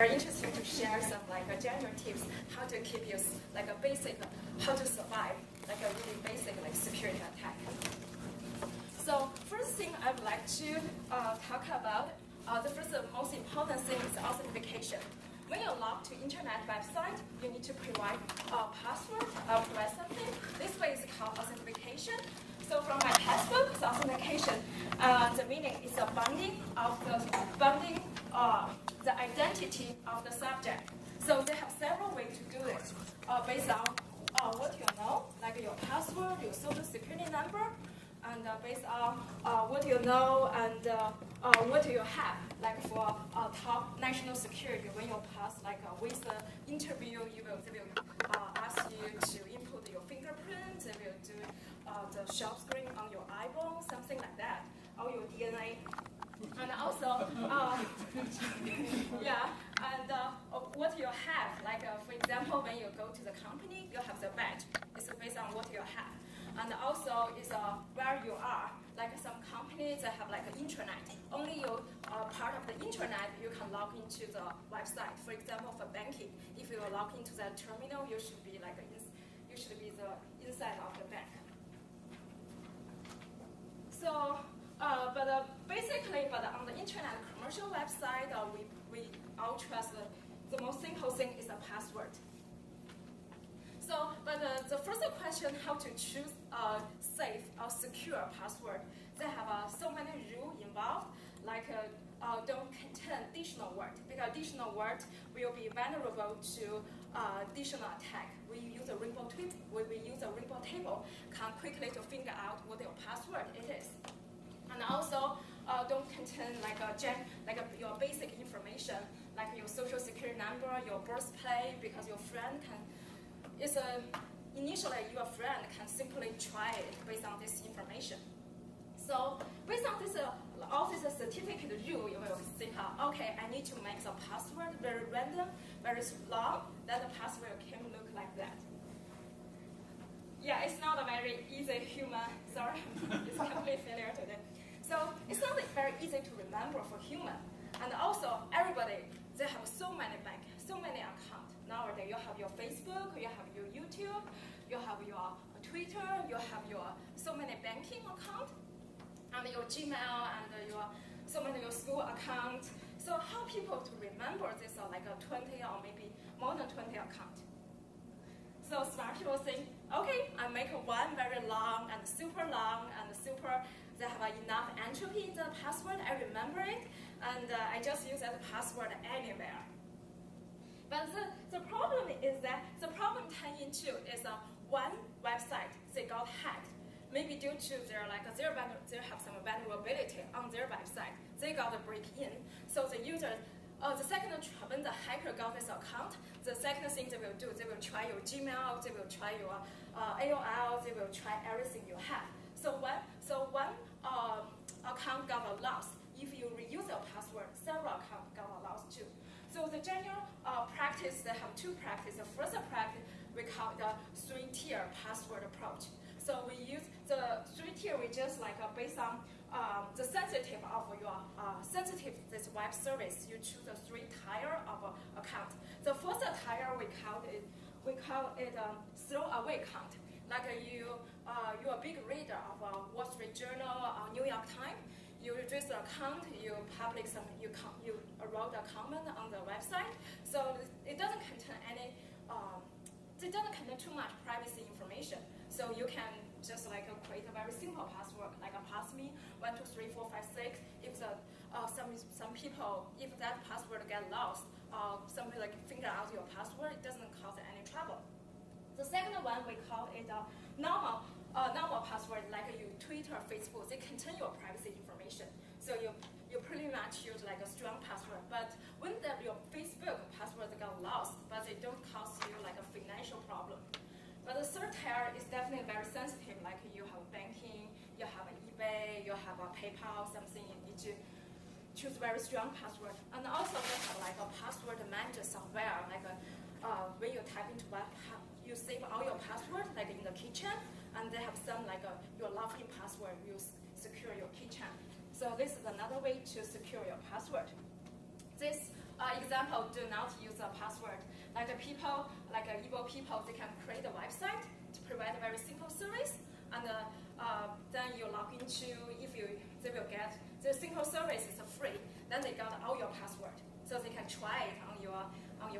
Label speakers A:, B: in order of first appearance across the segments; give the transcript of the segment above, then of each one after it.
A: Very interesting to share some general tips how to keep your how to survive a really basic security attack. So first thing I would like to talk about, the first most important thing is authentication. When you log to internet website, you need to provide a password or provide something. This way is called authentication. So from my textbook, it's authentication. The meaning is a bonding the identity of the subject. So they have several ways to do it based on what you know, like your password, your social security number, and based on what you know and what you have, like for top national security. When you pass with the interview, they will ask you to input your fingerprint. They will do the shop screen on your eyeball, something like that, or your DNA. And also, what you have, for example, when you go to the company, you have the badge. It's based on what you have. And also, it's where you are. Like some companies, they have an intranet. Only you are part of the intranet, you can log into the website. For example, for banking, if you log into the terminal, you should be the inside of the bank. So, basically, on the internet commercial website, we all trust the most simple thing is a password. So, the first question, how to choose a safe or secure password, they have so many rules involved, don't contain additional word, because additional word will be vulnerable to additional attack. We use a rainbow table, can quickly to figure out what your password it is. And also, don't contain your basic information, like your social security number, your birthplace, because your friend can. Initially, your friend can simply try it based on this information. So based on this, all this certificate rule, you will think, okay, I need to make the password very random, very long, then the password can look like that. Yeah, it's not a very easy human, sorry, it's complete failure today. So it's not very easy to remember for human. And also, everybody, they have so many banks, so many accounts. Nowadays, you have your Facebook, you have your YouTube, you have your Twitter, you have your so many banking accounts, and your Gmail, and your school account. So how people to remember this are a 20 or maybe more than 20 accounts. So smart people think, okay, I make one very long and super long and super. They have enough entropy in the password. I remember it, and I just use that password anywhere. But the problem is that the problem turn into is one website they got hacked. Maybe due to they have some vulnerability on their website. They got a break in. So the user, when the hacker got this account, the second thing they will do, they will try your Gmail, they will try your AOL, they will try everything you have. So one account got lost. If you reuse your password, several accounts got lost too. So the general practice, they have two practices. The first practice, we call the three-tier password approach. So we use the three-tier, we just based on the sensitive of your this web service, you choose the three tier of account. The first tier we call it throwaway account. Like you're a big reader of Wall Street Journal or New York Times. You register an account, you publish you wrote a comment on the website. So it doesn't contain too much privacy information. So you can just create a very simple password, like a passme 12345 6. If some people, if that password get lost, somebody figure out your password, it doesn't cause any trouble. The second one we call it a normal password, like your Twitter, Facebook. They contain your privacy information. So you pretty much use a strong password. But when your Facebook password got lost, but they don't cause you a financial problem. But the third tier is definitely very sensitive, like you have banking, you have eBay, you have a PayPal, something you need to choose very strong password. And also they have a password manager software, when you type into web, you save all your password in the kitchen, and they have some your login password, you secure your kitchen. So this is another way to secure your password. This example, do not use a password. Like people, like evil people, they can create a website to provide a very simple service, and then you log into. They will get the simple service is free. Then they got all your password, so they can try it on your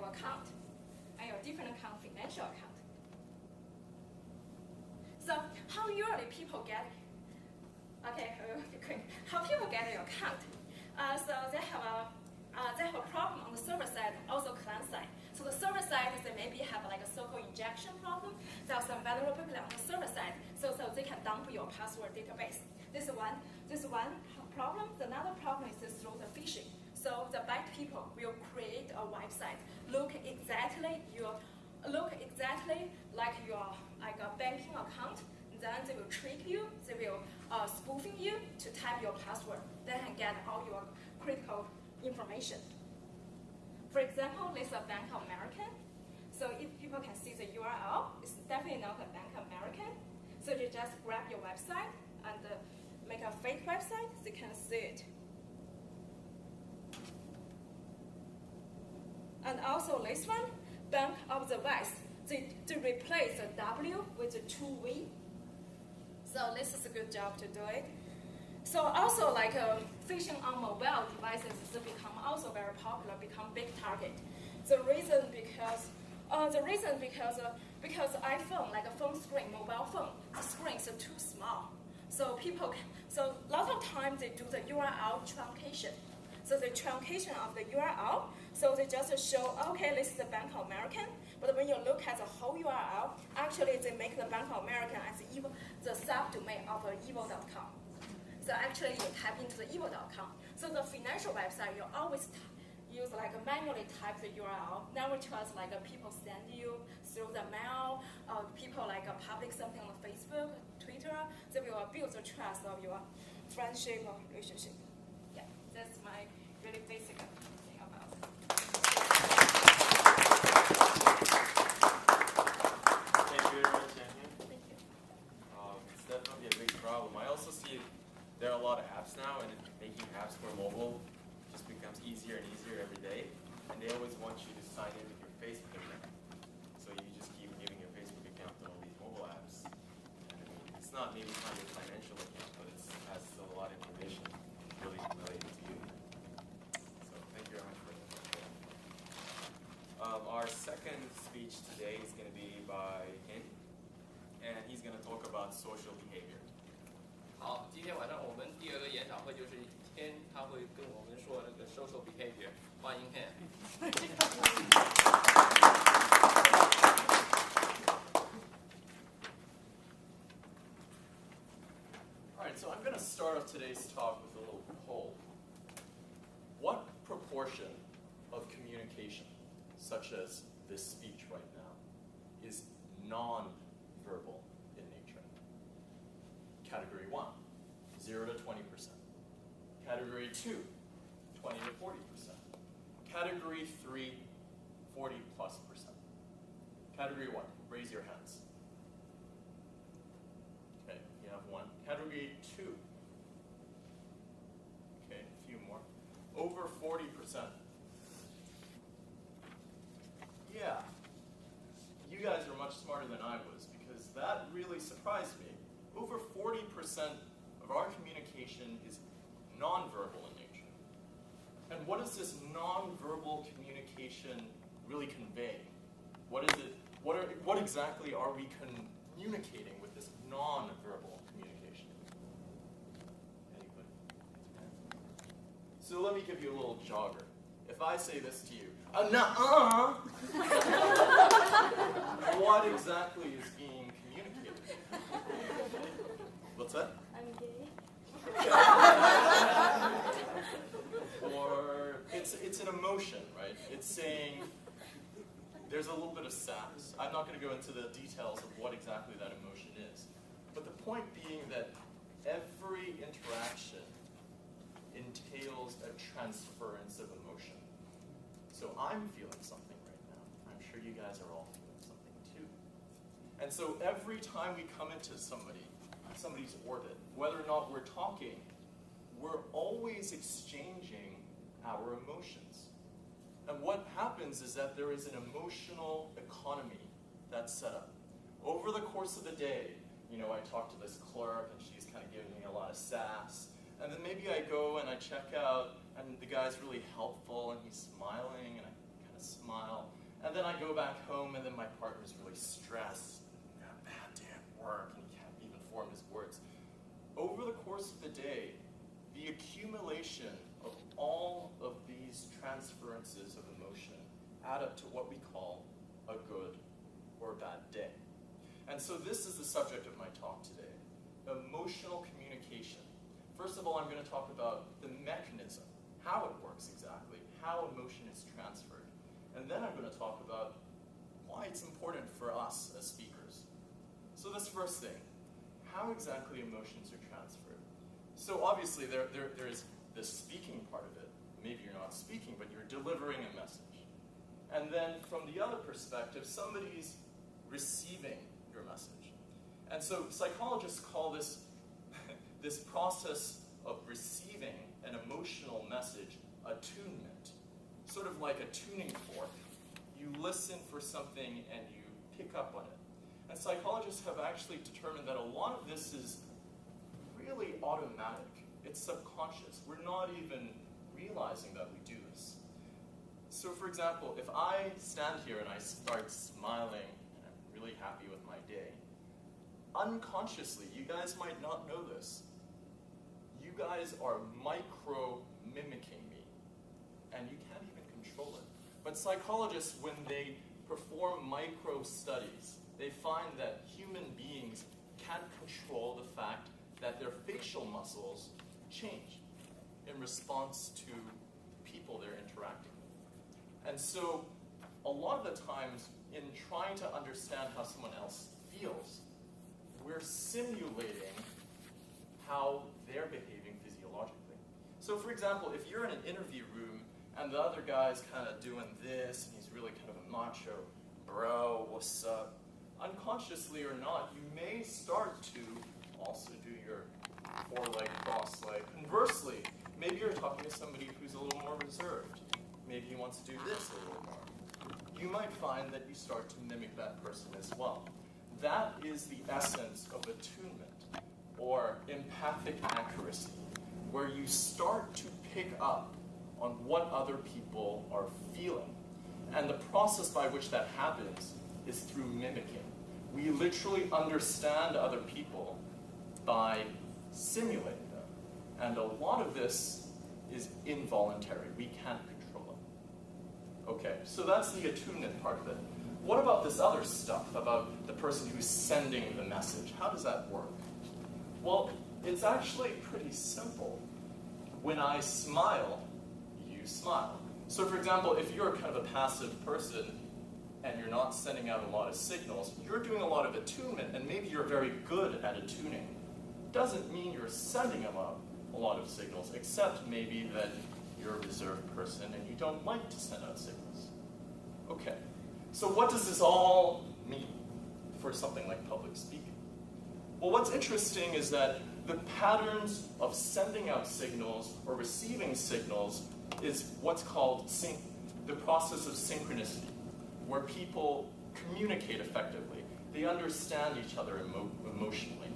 A: account, on your different account, financial account. So how usually people get it? Okay, how people get your account? So they have a problem on the server side, also client side. So the server side, they maybe have like a so-called injection problem. There are some vulnerability on the server side, so they can dump your password database. This is one problem. Another problem is through the phishing. So the bad people will create a website, look exactly like your banking account. Then they will trick you. They will spoofing you to type your password. They can get all your critical information. For example, this is a Bank of America. So if people can see the URL, it's definitely not a Bank of America. So you just grab your website and make a fake website. They can see it. And also this one, Bank of the West. They replace the W with a 2V. So this is a good job to do it. So also like phishing on mobile devices has become also very popular, become big target. The reason because iPhone, like a phone screen, mobile phone, the screens are too small. So so a lot of times they do the URL truncation. So the truncation of the URL, so they just show, okay, this is the Bank of American, but when you look at the whole URL, actually they make the Bank of American as the subdomain of evil.com. So actually you type into the evil.com. So the financial website, you always use like manually type the URL. Never trust like people send you through the mail, people like public something on Facebook, Twitter. They will build the trust of your friendship or relationship. Yeah, that's my really basic thing about it.
B: Thank you very much, Anya.
A: Thank you.
B: It's definitely a big problem. I also see there are a lot of apps now, and making apps for mobile just becomes easier and easier every day. And they always want you to sign in with your Facebook account. So you just keep giving your Facebook account to all these mobile apps. And I mean, it's not maybe not your financial account, but it has still a lot of information really related to you. So thank you very much for that. Our second speech today is going to be by Hin, and he's going to talk about social behavior.
C: 好，今天晚上我们第二个研讨会就是天，他会跟我们说那个 social behavior。欢迎 Hen。All
D: right, so I'm going to start off today's talk with a little poll. What proportion of communication, such as this speech right now, is non-verbal in nature? Category 1, 0 to 20%. Category 2, 20 to 40%. Category 3, 40+%. Category 1, raise your hands. Okay, you have one. Category 2. Okay, a few more. Over 40%. Yeah, you guys are much smarter than I was, because that really surprised me. Over 40% of our communication is nonverbal in nature. And what does this nonverbal communication really convey? What is it? What exactly are we communicating with this nonverbal communication? Anybody? So let me give you a little jogger. If I say this to you, nuh-uh, what exactly is being communicated? What's that?
A: I'm gay.
D: Or it's an emotion, right? It's saying there's a little bit of sadness. I'm not going to go into the details of what exactly that emotion is. But the point being that every interaction entails a transference of emotion. So I'm feeling something right now. I'm sure you guys are all feeling something too. And so every time we come into somebody's orbit, whether or not we're talking, we're always exchanging our emotions. And what happens is that there is an emotional economy that's set up. Over the course of the day, I talk to this clerk and she's kind of giving me a lot of sass. And then maybe I go and I check out and the guy's really helpful and he's smiling and I kind of smile. And then I go back home and then my partner's really stressed. Got a bad day at work and he can't even form his words. Over the course of the day, the accumulation of all of these transferences of emotion add up to what we call a good or a bad day. And so this is the subject of my talk today, emotional communication. First of all, I'm going to talk about the mechanism, how it works exactly, how emotion is transferred. And then I'm going to talk about why it's important for us as speakers. So this first thing, how exactly emotions are transferred. So obviously there is the speaking part of it. Maybe you're not speaking, but you're delivering a message. And then from the other perspective, somebody's receiving your message. And so psychologists call this, this process of receiving an emotional message attunement, sort of like a tuning fork. You listen for something and you pick up on it. And psychologists have actually determined that a lot of this is really automatic. It's subconscious. We're not even realizing that we do this. So for example, if I stand here and I start smiling and I'm really happy with my day, unconsciously, you guys might not know this, you guys are micro-mimicking me, and you can't even control it. But psychologists, when they perform micro-studies, they find that human beings can't control the fact that their facial muscles change in response to people they're interacting with. And so, a lot of the times, in trying to understand how someone else feels, we're simulating how they're behaving physiologically. So for example, if you're in an interview room and the other guy's kind of doing this, and he's really kind of a macho, bro, what's up? Unconsciously or not, you may start to also do your four-legged cross leg. Conversely, maybe you're talking to somebody who's a little more reserved. Maybe he wants to do this a little more. You might find that you start to mimic that person as well. That is the essence of attunement, or empathic accuracy, where you start to pick up on what other people are feeling. And the process by which that happens is through mimicking. We literally understand other people by simulating them. And a lot of this is involuntary. We can't control it. Okay, so that's the attunement part of it. What about this other stuff, about the person who's sending the message? How does that work? Well, it's actually pretty simple. When I smile, you smile. So for example, if you're kind of a passive person and you're not sending out a lot of signals, you're doing a lot of attunement, and maybe you're very good at attuning. Doesn't mean you're sending a lot of signals, except maybe that you're a reserved person and you don't like to send out signals. Okay. So what does this all mean for something like public speaking? Well, what's interesting is that the patterns of sending out signals or receiving signals is what's called the process of synchronicity, where people communicate effectively. They understand each other emotionally.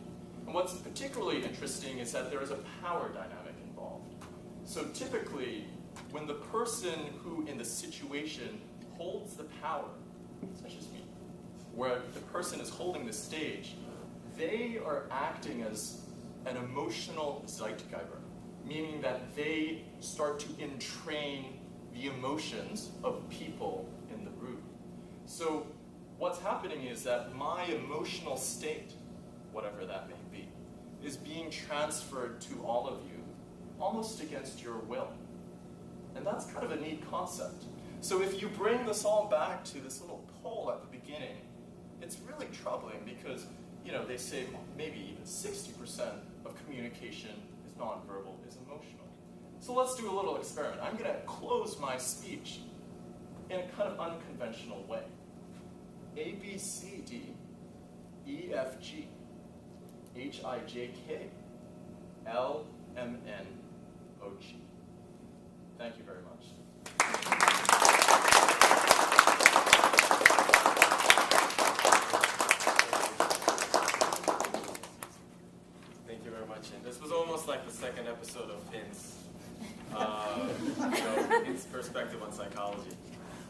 D: And what's particularly interesting is that there is a power dynamic involved. So typically, when the person who in the situation holds the power, such as me, where the person is holding the stage, they are acting as an emotional Zeitgeber, meaning that they start to entrain the emotions of people in the room. So what's happening is that my emotional state, whatever that may be, is being transferred to all of you, almost against your will. And that's kind of a neat concept. So if you bring this all back to this little poll at the beginning, it's really troubling because, they say maybe even 60% of communication is nonverbal, is emotional. So let's do a little experiment. I'm going to close my speech in a kind of unconventional way. A, B, C, D, E, F, G, H, I, J, K, L, M, N, O, G. Thank you very much.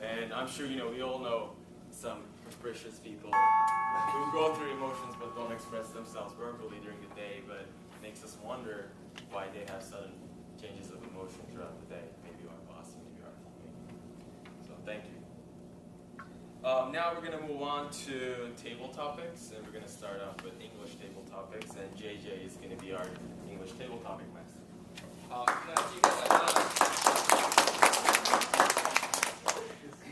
B: And I'm sure we all know some capricious people who go through emotions but don't express themselves verbally during the day, but it makes us wonder why they have sudden changes of emotion throughout the day. Maybe our boss, maybe our teammate. So thank you. Now we're going to move on to table topics, and we're going to start off with English table topics, and JJ is going to be our English table topic master.
C: 好，那今天晚上，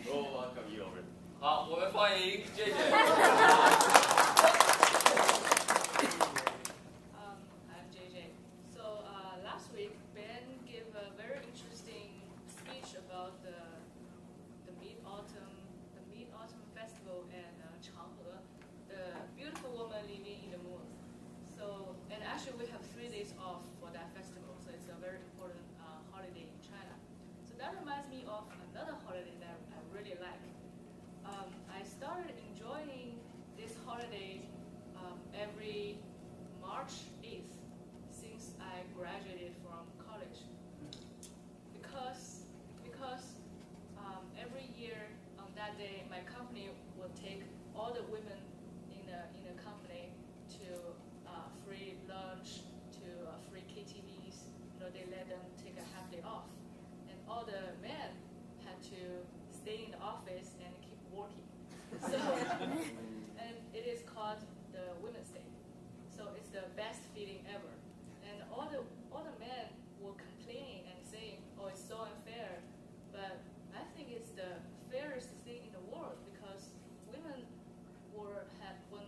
B: We'll welcome you over.
C: 好，我们欢迎 JJ。I'm
E: JJ. So last week, Ben gave a very interesting speech about the Mid-Autumn Festival and Changhe, the beautiful woman living in the moon. So, and actually we have 3 days off for that festival, so it's a very important holiday in China. So that reminds me of another holiday that I really like. I started enjoying this holiday every March 8th since I graduated from college. Because every year on that day, my company will take all the women in the company to free lunch, to free KTVs. They let them take a half day off, and all the men had to stay in the office and keep working. So, and it is called the Women's Day. So it's the best feeling ever. And all the men were complaining and saying, "Oh, it's so unfair." But I think it's the fairest thing in the world because women were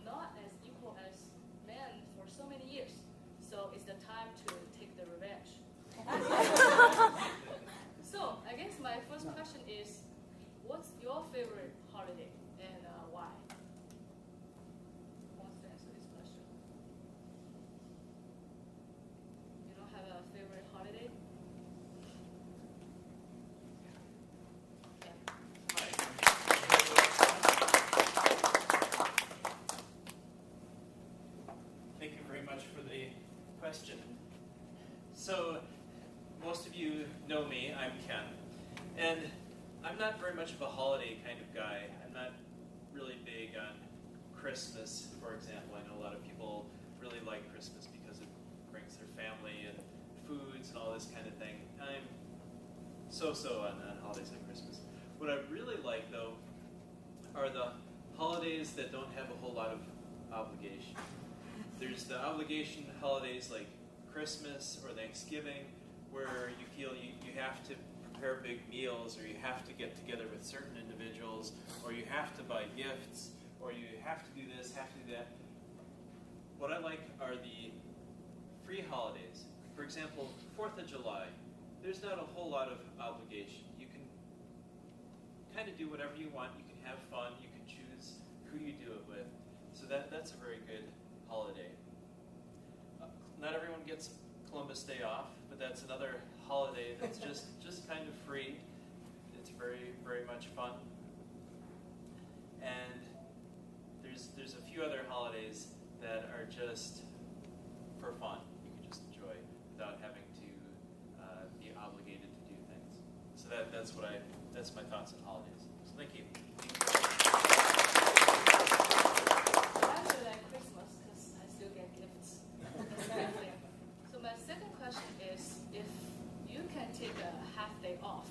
E: not as equal as men for so many years. So it's the time to take the revenge. So I guess my first question is, what's your favorite holiday and why? Who wants to answer this question? You don't have a favorite holiday?
F: Thank you very much for the question. So, most of you know me, I'm Ken, and I'm not very much of a holiday kind of guy. I'm not really big on Christmas, for example. I know a lot of people really like Christmas because it brings their family and foods and all this kind of thing. I'm so-so on holidays like Christmas. What I really like, though, are the holidays that don't have a whole lot of obligation. There's the obligation holidays like Christmas or Thanksgiving, where you feel you have to prepare big meals, or you have to get together with certain individuals, or you have to buy gifts, or you have to do this, have to do that. What I like are the free holidays. For example, 4th of July, there's not a whole lot of obligation. You can kind of do whatever you want. You can have fun. You can choose who you do it with. So that's a very good holiday. Not everyone gets Columbus Day off, but that's another holiday that's just kind of free. It's very, very much fun. And there's a few other holidays that are just for fun. You can just enjoy without having to be obligated to do things. So that's my thoughts on holidays. So thank you.
E: I actually like Christmas because I still get gifts. So my second question is, if you can take a half day off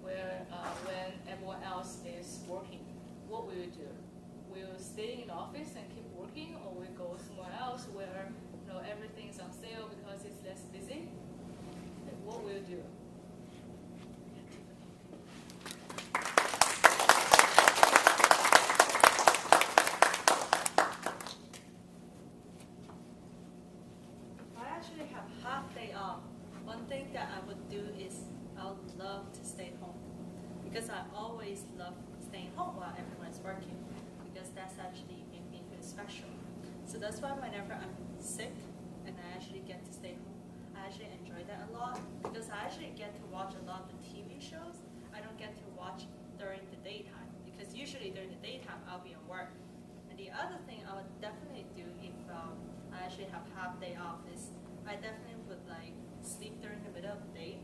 E: when everyone else is working, what will you do? Will you stay in the office and keep working, or will you go somewhere else where everything is on sale because it's less busy? And what will you do?
G: I actually have half day off. One thing that I would do is I would love to stay home because I always love staying home while everyone is working because that's actually make me feel special. So that's why whenever I'm sick and I actually get to stay home, I actually enjoy that a lot because I actually get to watch a lot of the TV shows I don't get to watch during the daytime because usually during the daytime I'll be at work. And the other thing I would definitely do if I actually have half day off is I definitely would sleep during the middle of the day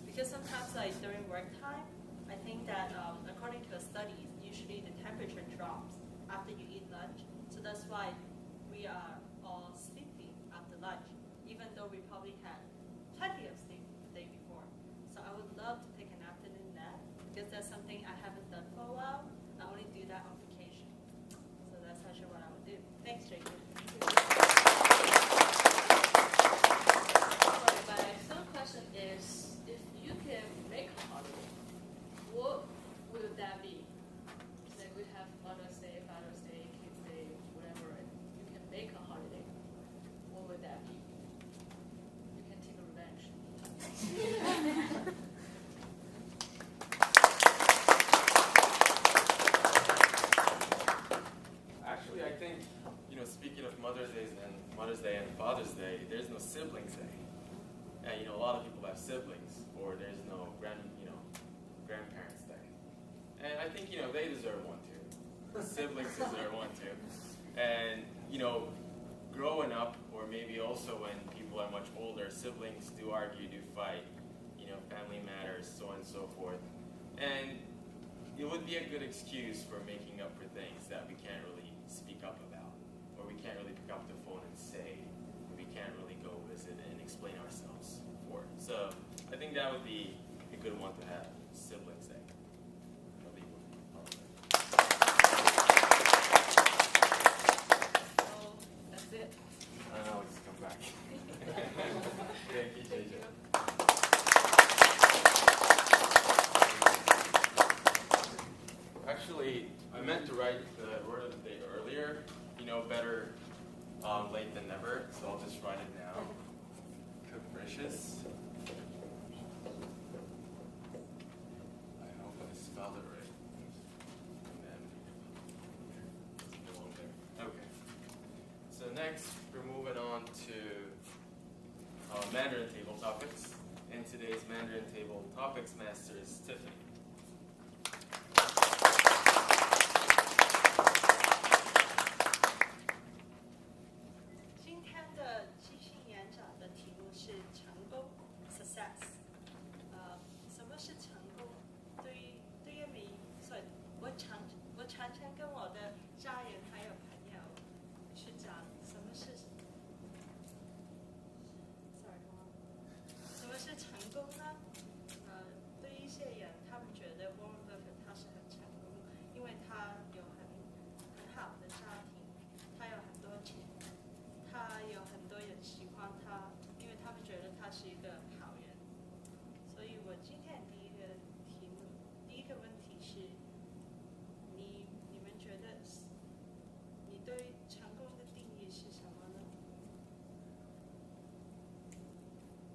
G: because sometimes during work time I think that according to a drops after you eat lunch. So that's why we are all sleepy after lunch, even though we probably had plenty of sleep the day before. So I would love to take an afternoon nap because that's something I haven't done for a while. I only do that on vacation. So that's actually what I would do. Thanks, Jacob.
E: My third question is, if you can make a holiday, what will that be? Like we have Mother's Day, Father's Day, Kids Day, whatever. You can make a holiday. What would that be? You can take a revenge.
B: Actually, I think, speaking of Mother's Day and Father's Day, there's no siblings day. And, a lot of people have siblings, or there's no grandparents day. And I think, they deserve one too. Siblings deserve one too. And, growing up, or maybe also when people are much older, siblings do argue, do fight, family matters, so on and so forth. And it would be a good excuse for making up for things that we can't really speak up about, or we can't really pick up the phone and say, or we can't really go visit and explain ourselves for. So I think that would be a good one to have, siblings day.
E: So that's it.
B: I don't know, let's come back. Thank you, JJ. Actually, I meant to write the word of the day earlier. Better late than never, so I'll just write it now. Capricious. I hope I spelled it right. And then go on there. Okay. So next, we're moving on to Mandarin table topics. And today's Mandarin table topics master is Tiffany.
G: 今天的即兴演讲的题目是成功 （success）。什么是成功？对于所以我常常跟我的家人还有朋友去讲什么是成功呢？对于一些人，他们觉得 Warren Buffett 他是很成功，因为他有很好的家庭，他有很多钱。他有很多人喜欢他，因为他们觉得他是一个好人。所以我今天第一个问题是，你们觉得你对成功的定义是什么呢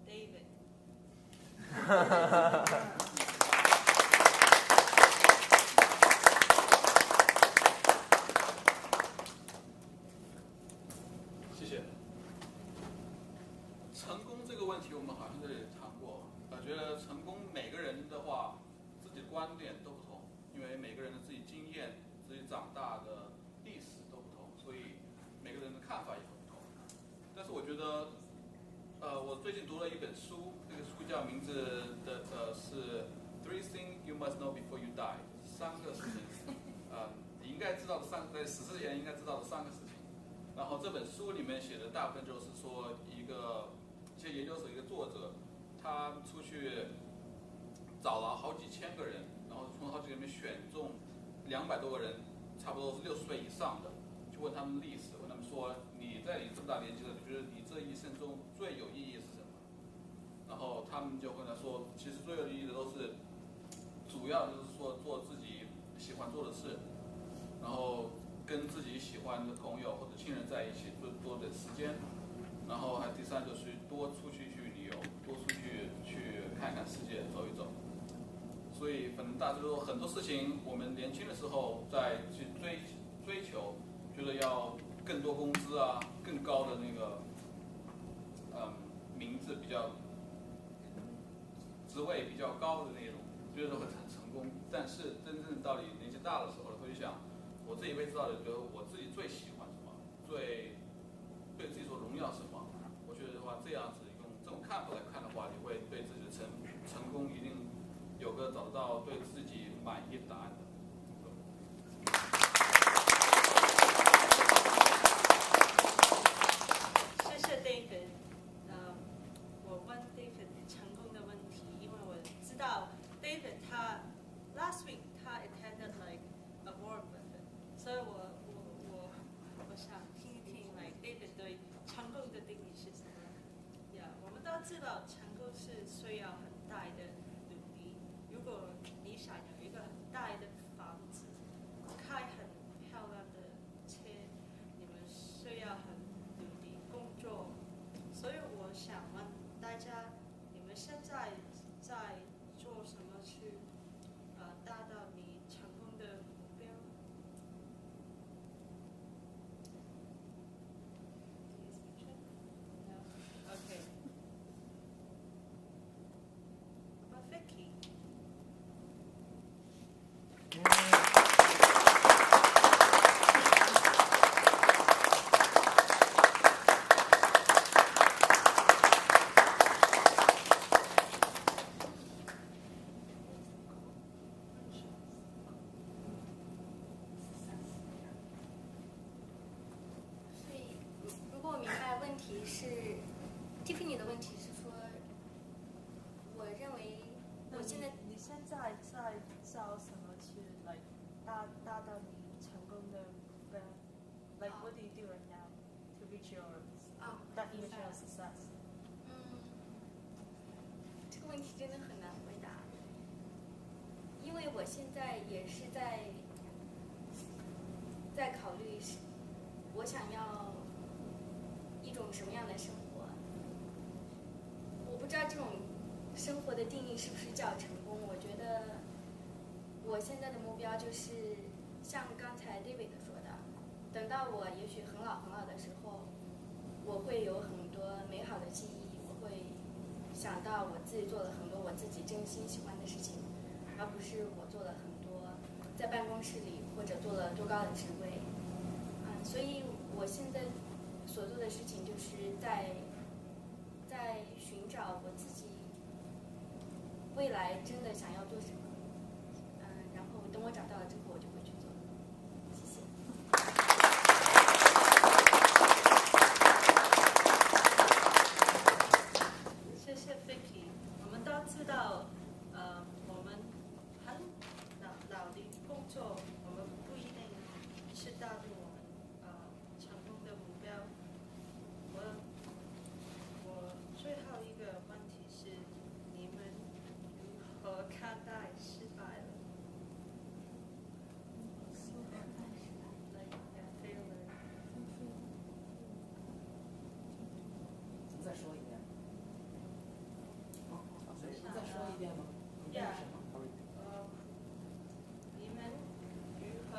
G: ？David。
H: 谢谢。成功这个问题，我们好像这里谈过。觉得成功每个人的话，自己的观点都不同，因为每个人的自己经验、自己长大的历史都不同，所以每个人的看法也不同。但是我觉得，我最近读了一本书，这个书叫名字是 Three Things You Must Know Before You Die， 3个事情，你应该知道的在死之前应该知道的3个事情。然后这本书里面写的大部分就是说一些研究所一个作者，他出去找了好几千个人，然后从好几个里面选中200多个人，差不多是60岁以上的，去问他们历史，问他们说你在你这么大年纪了，你觉得你这一生中最有意义是什么？然后他们就跟他说，其实最有意义的都是主要就是说做自己喜欢做的事，然后跟自己喜欢的朋友或者亲人在一起多的时间，然后第3就是多出去旅游，多出去看看世界，走一走。所以反正大家说很多事情，我们年轻的时候在去追求，觉得要更多工资啊，更高的那个名字比较职位比较高的那种，觉得会很成功。但是真正到你年纪大的时候，会想。我自己会知道的，觉得我自己最喜欢什么，对自己说荣耀什么。我觉得的话，这样子用这种看法来看的话，你会对自己的成功一定有个找得到对自己满意的答案的。
I: 问题是说，我认为我现在
G: 你现在在找什么去达到你成功的目标？Like what do you do right now to reach your definition of success？
I: 这个问题真的很难回答，因为我现在也是在考虑，我想要一种什么样的生活。我不知道这种生活的定义是不是叫成功。我觉得我现在的目标就是像刚才 David 说的，等到我也许很老很老的时候，我会有很多美好的记忆，我会想到我自己做了很多我自己真心喜欢的事情，而不是我做了很多在办公室里或者做了多高的职位。所以我现在所做的事情就是在寻找我自己未来真的想要做什么。然后等我找到了之后，我就会去做。谢谢。
G: 谢谢 Vicky。我们都知道，我们很老的工作，我们不一定是达到我们成功的目标。我最后一个问题是，你们如何看待失败了？Like failure。
J: 再说一遍。再说一遍吗？
G: 你们如何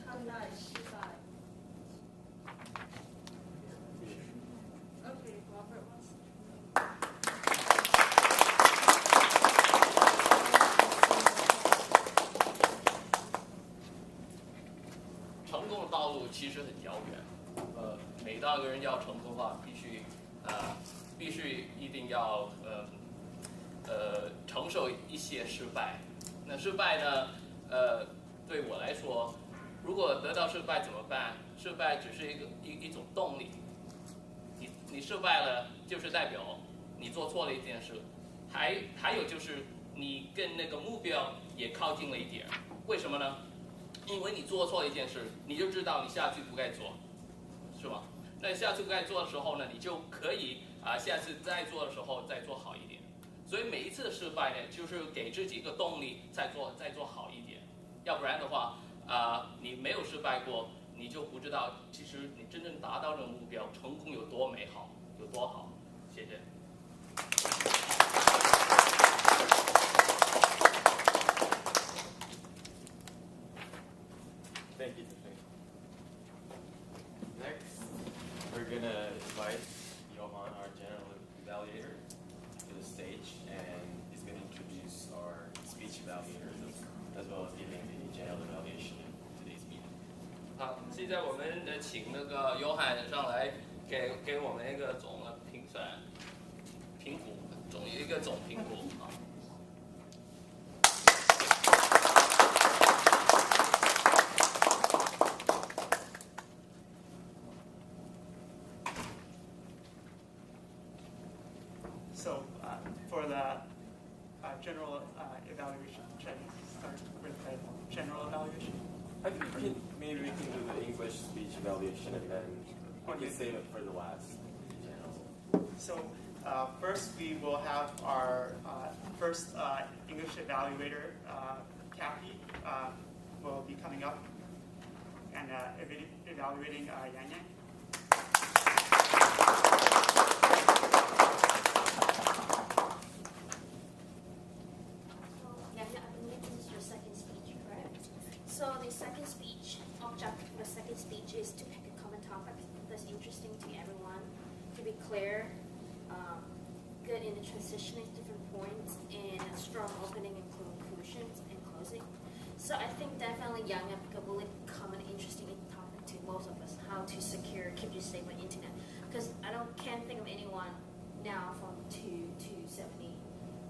G: 看待失败？Okay, Robert wants.
C: 成功的道路其实很遥远。每当一个人要成功的话，必须一定要承受一些失败。那失败呢？对我来说，如果得到失败怎么办？失败只是一种动力。你失败了，就是代表你做错了一件事。还有就是你跟那个目标也靠近了一点。为什么呢？因为你做错了一件事，你就知道你下次不该做，是吧？那下次不该做的时候呢，你就可以下次再做的时候再做好一点。所以每一次的失败呢，就是给自己一个动力，再做好一点。要不然的话，你没有失败过，你就不知道其实你真正达到这个目标，成功有多美好，有多好。谢谢。
B: Thank you. Next, we're gonna invite Johan, our general evaluator, to the stage, and he's gonna introduce our speech evaluators as well as giving the general evaluation in today's meeting.
C: 好，现在我们请那个约翰上来给我们一个总的评估，一个总评估啊。
K: So for the general evaluation, should I start with the general evaluation?
B: Maybe we can do the English speech evaluation and then we can save it for the last.
K: So first we will have our first English evaluator, Kathy, will be coming up and evaluating Yang Yang.
A: So the second speech, objective of the second speech is to pick a common topic that's interesting to everyone, to be clear, good in the transitioning different points, and a strong opening and conclusions and closing. So I think definitely young and applicable, common interesting topic to most of us, how to keep you safe on the internet. Because can't think of anyone now from 2 to 70,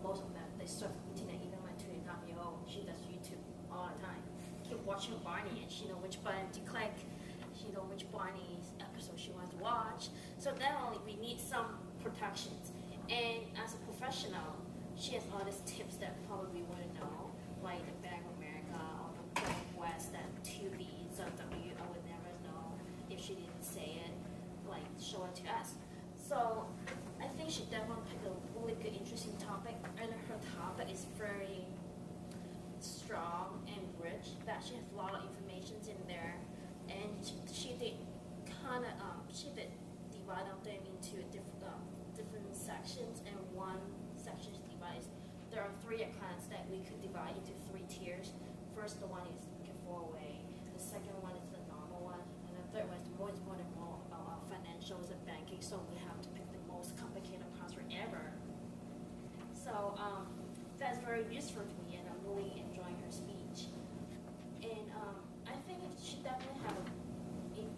A: most of them, they surf the internet. Even my 2.5-year-old, she does YouTube all the time. Keep watching Barney and she know which button to click. She know which Barney's episode she wants to watch. So definitely we need some protections.
J: And as a professional, she has all these tips that probably wouldn't know, like the Bank of America or the West, that 2B, so W, I would never know if she didn't say it, like show it to us. So I think she definitely picked a really good, interesting topic, and her topic is very strong and rich, that she has a lot of information in there, and she did kind of, she did divide them into different sections, and one section is divided. There are 3 accounts that we could divide into 3 tiers. First, the one is giveaway. The second one is the normal one, and the third one is more about our financials and banking. So we have to pick the most complicated password ever. So that's very useful to me, and I'm really enjoying her speech. And I think she definitely had a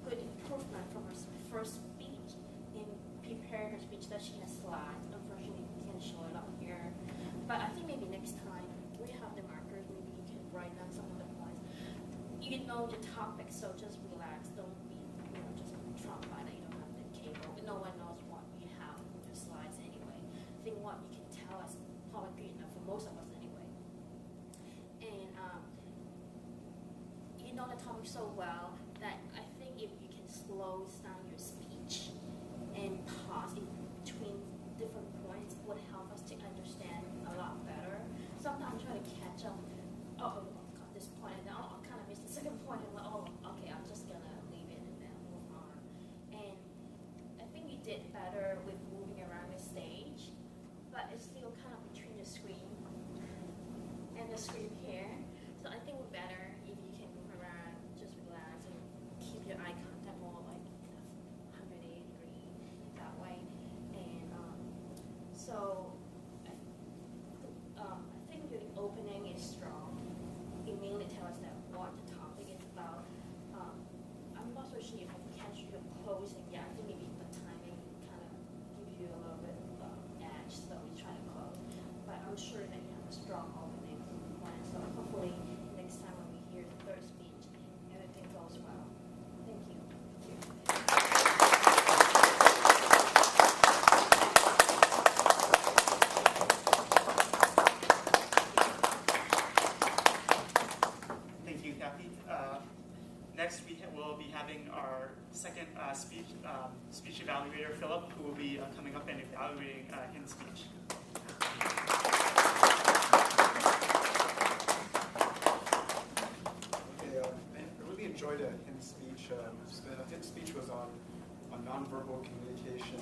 J: good improvement from her first speech in preparing her speech, that she has slides. Unfortunately, we can't show it up here. But I think maybe next time we have the markers, maybe you can write down some of the points. You know the topic, so just relax. Don't be, just troubled by that you don't have the cable. No one knows what you have in your slides anyway. I think what you can tell us probably good enough for most of us anyway. And you know the topic so well that I think if you can slow down your speech and pause in between different points would help us to understand a lot better. Sometimes try to catch up. Oh, got this point, and then I kind of missed the second point. And like, oh, okay, I'm just gonna leave it and then move on. And I think we did better with moving around the stage, but it's still kind of between the screen and the screen here. So I think we're better if you can move around, just relax and keep your eye contact more like 180 degrees that way. And so I think the opening is strong. It mainly tells us that what the topic is about. I'm not so sure if I can catch your closing. Yeah, I think maybe the timing kind of gives you a little bit of edge, so we try to close. But I'm sure that you have a strong opening plan. So hopefully next time when we hear the third speech, everything goes well. Thank you.
K: Thank you, Kathy. Next, we will be having our second speech evaluator, Philip, who will be coming up and evaluating his speech.
L: Okay, I really enjoyed Hin's speech. Hin's speech was on nonverbal communication,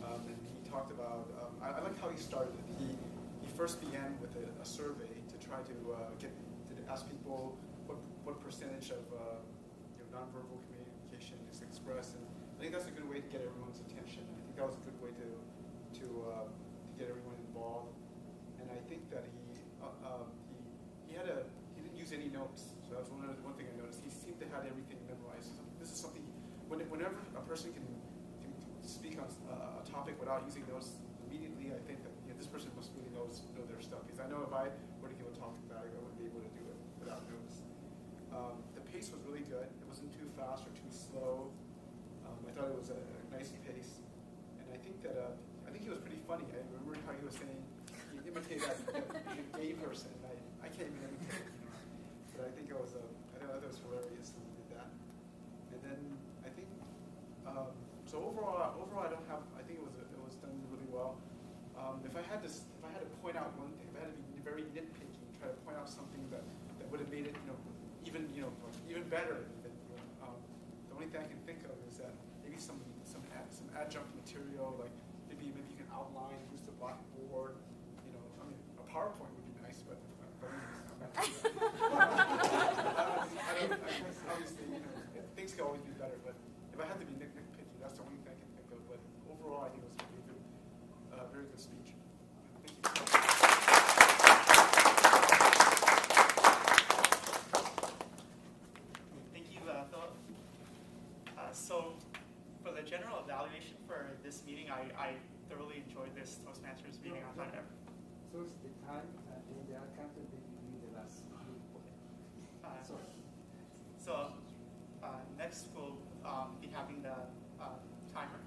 L: and he talked about. I like how he started. He first began with a survey to try to ask people what percentage of nonverbal communication is expressed, and I think that's a good way to get everyone's attention. I think that was a good way to get everyone involved, and I think that he didn't use any notes, so that's one thing I noticed. He seemed to have everything memorized. So this is something whenever a person can speak on a topic without using notes immediately, I think that this person must really know their stuff. Because I know if I were to give a talk about it, I wouldn't be able to do it without notes. The pace was really good. It wasn't too fast or too slow. I thought it was a nice pace, and I think he was pretty funny. I remember how he was saying he imitated that gay person. I can't even imitate it, but I think I thought it was hilarious when he did that. And then I think so overall I think it was done really well. If I had to point out one thing, if I had to be very nitpicky, try to point out something that would have made it even better. The only thing I can think of is that maybe some adjunct material, like maybe you can outline, use the blackboard. A PowerPoint would be nice, but obviously things can always be better. But if I had to be nitpicky, that's the only thing I can think of. But overall, I think it was a very good speech. Thank you.
K: Thank you, Philip. So for the general evaluation for this meeting, I thoroughly enjoyed this Toastmasters meeting. I thought
M: So it's the time and the account will be the last.
K: Next we'll be having the timer.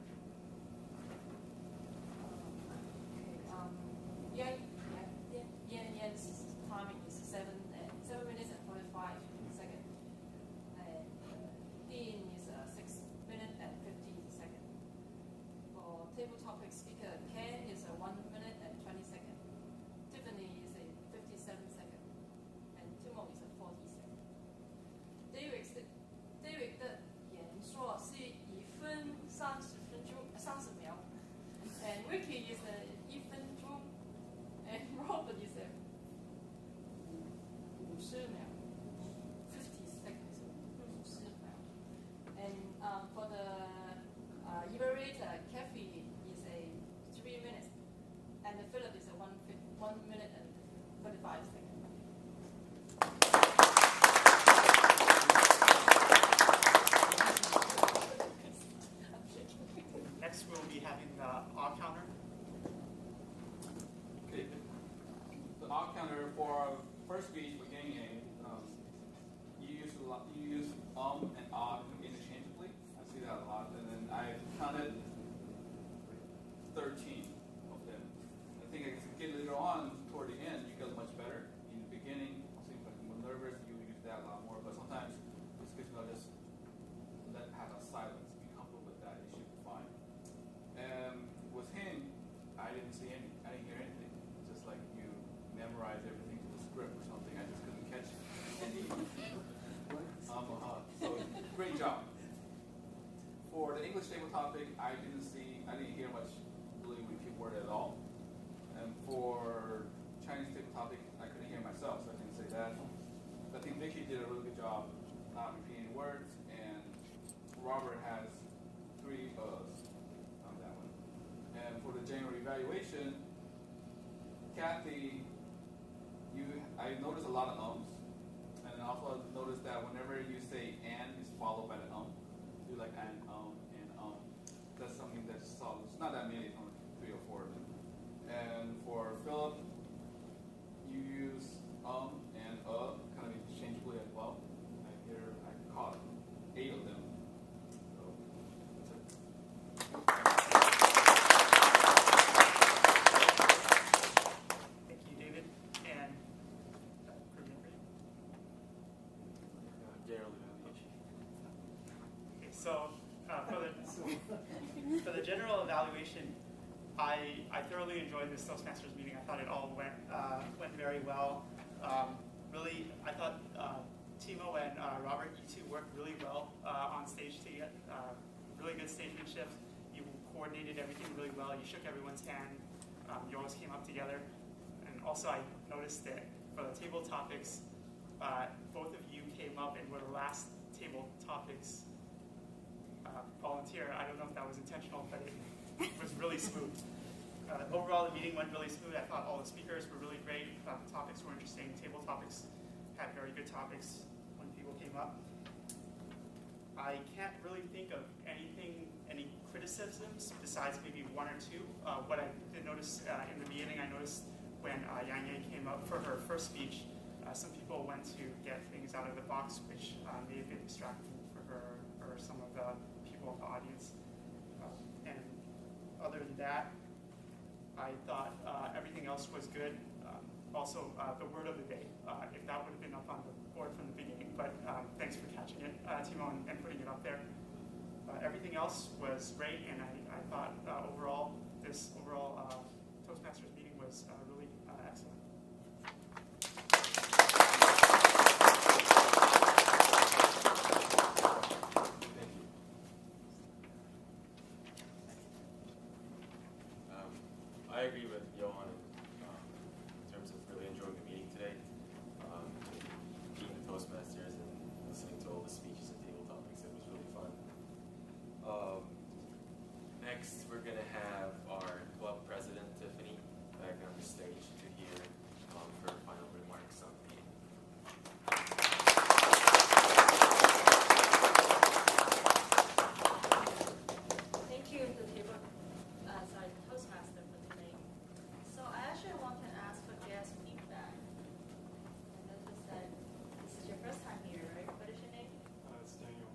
G: And the Philip is a 1 minute and 45 seconds.
K: Next, we'll be having the odd counter.
H: Okay. The odd counter for first speech for Yang Yang, you use and odd interchangeably. I see that a lot, and then I counted 13 of them. I think as you get later on toward the end, you get much better. In the beginning, it seems like you're nervous, you use that a lot more, but sometimes it's good to just have a silence, be comfortable with that. It should be fine. And with him, I didn't hear anything. Just like you memorize everything to the script or something. I just couldn't catch any. So great job. For the English table topic, I didn't hear much really repeat word at all. And for Chinese table topic, I couldn't hear myself, so I can say that. I think Vicky did a really good job not repeating words, and Robert has 3 on that one. And for the general evaluation, Kathy, I noticed a lot of ums, and I also noticed that whenever you say "and," it's followed by the Do like and That's something that's solid. It's not that many, it's only 3 or 4 of them. And for Philip, you use and kind of interchangeably as well. I caught 8 of them. So that's it.
K: Thank you, David. And okay, so for the general evaluation, I thoroughly enjoyed this Toastmasters meeting. I thought it all went very well. Really, I thought Timo and Robert, you two worked really well on stage together. Really good stagemanship. You coordinated everything really well. You shook everyone's hand. You always came up together. And also, I noticed that for the table topics, both of you came up and were the last table topics volunteer. I don't know if that was intentional, but it was really smooth. Overall, the meeting went really smooth. I thought all the speakers were really great. I thought the topics were interesting. Table topics had very good topics when people came up. I can't really think of any criticisms besides maybe 1 or 2. What I did notice in the beginning, I noticed when Yang Yang came up for her first speech, some people went to get things out of the box, which may have been distracting for her or some of the people in the audience. And other than that, I thought everything else was good. Also, the word of the day, if that would have been up on the board from the beginning, but thanks for catching it, Timo, and putting it up there. Everything else was great, and I thought overall, this Toastmasters meeting was really excellent.
B: I agree with Johan in terms of really enjoying the meeting today. Being the Toastmasters and listening to all the speeches and table topics, it was really fun. Next, we're going to have our club president, Tiffany, back on the stage to hear her final remarks on the meeting.
G: Thank you, the table, Toastmaster for today. So I actually want to ask for guest feedback. I noticed that this is your first time here, right? What is your name?
N: It's Daniel.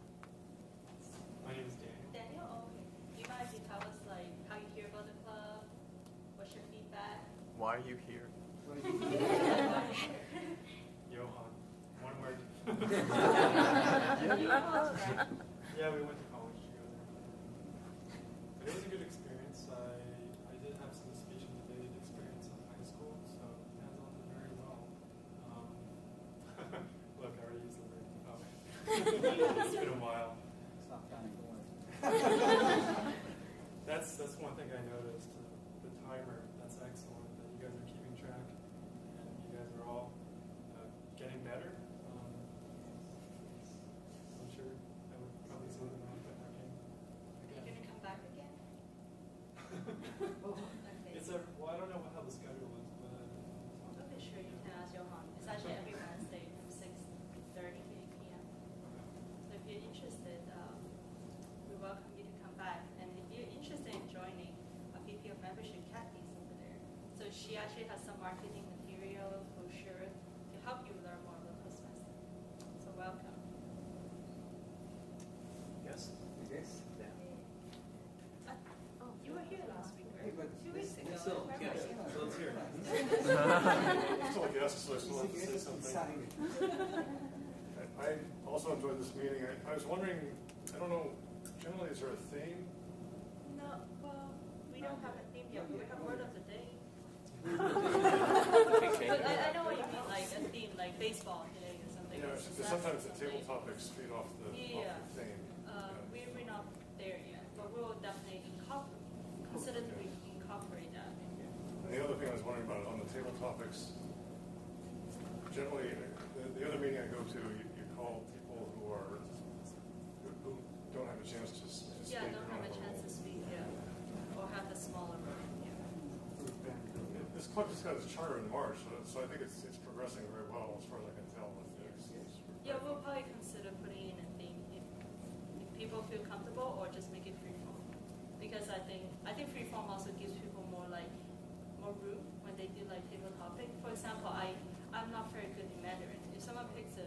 N: My name is Daniel.
G: Daniel? Oh, okay. Do you mind if you tell us like how you hear about the club? What's your feedback?
D: Why are you here?
N: Johan. One word.
G: Johan's right.
N: Yeah, we went to college together. But it was a good experience. I did have some speech and debate experience in high school, so it handled it very well. Look, I already used the word. Oh. It's been a while.
M: Stop counting, don't worry.
N: That's one thing I noticed. The timer, that's excellent. That you guys are keeping track, and you guys are all getting better. I'm sure I would probably say them out, but I can't.
G: Are you going to come back again?
N: It's well, I don't know
G: she actually has some marketing material, brochure to help you learn more about Toastmasters. So welcome.
F: Yes?
M: Yes?
F: Yeah.
G: You were here last week,
M: Hey,
G: right?
M: but
G: 2 weeks ago.
F: Still, yes. So let's hear it.
O: It's like yes, so I still have to say something. I also enjoyed this meeting. I was wondering, I don't know, generally is there a theme?
G: No, well, we don't have a theme yet, but we have word of the day. But I know what you mean, like a theme, like baseball today or something.
O: Yeah,
G: It's
O: because
G: just
O: sometimes the
G: something.
O: table topics feed off the theme.
G: We're not there yet, but we will definitely consider to incorporate that.
O: And the other thing I was wondering about on the table topics, generally, the other meeting I go to, you call people who don't have a chance to speak.
G: Yeah, don't have a chance to speak, yeah. Or have a smaller room, yeah.
O: This club just got its charter in March, so I think it's progressing very well as far as I can tell.
G: Yeah, we'll probably consider putting in a theme if people feel comfortable, or just make it free form. Because I think free form also gives people more room when they do like table topic. For example, I'm not very good in Mandarin. If someone picks a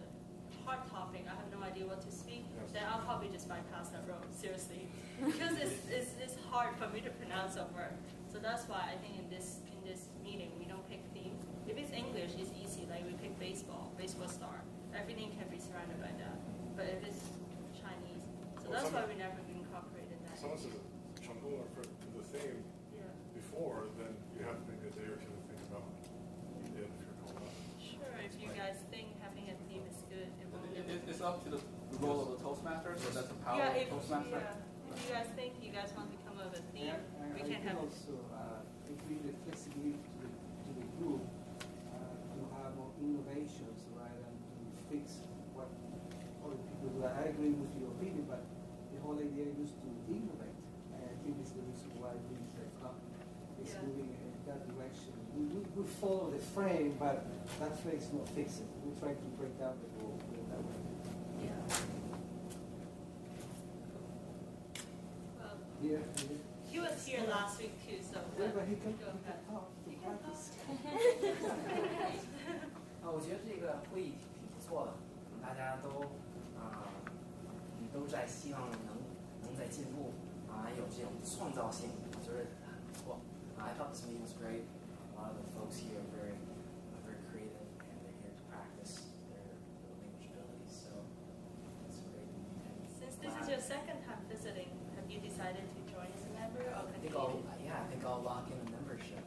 G: hard topic, I have no idea what to speak, then I'll probably just bypass that road, seriously. Because it's hard for me to pronounce a word. So that's why I think in this meeting we don't pick theme. If it's English, it's easy, like we pick baseball star. Everything can be surrounded by that. But if it's Chinese, so that's why we never incorporated that.
O: Someone says Chenggung for the theme before, then you have maybe a day or two to think about it if you're called up.
G: Sure, if you guys think having a theme is good, it won't be.
H: It's up to the role of the Toastmaster, so that's the power of the Toastmaster.
G: If you guys think you guys want to come up with a theme, we can have.
M: Also, if we need flexibility to the group to have more innovations rather than to fix what other people do. I agree with your opinion, but the whole idea is to innovate. And I think it's the reason why we club is moving in that direction. We follow the frame, but that frame is not fixing. We try to break down the wall in that way.
G: Yeah. He was here last week too, so.
M: But he can
G: go ahead.
M: He can talk.
P: 我觉得这个会议挺不错的，大家都在希望能在进步有这种创造性，我觉得很不错。I thought this meeting was great. A lot of the folks here are very creative and they're here to practice their language abilities. So it's great.
G: Since this is your second time visiting, have you decided to join as a member or continue?
P: I think I'll lock in a membership.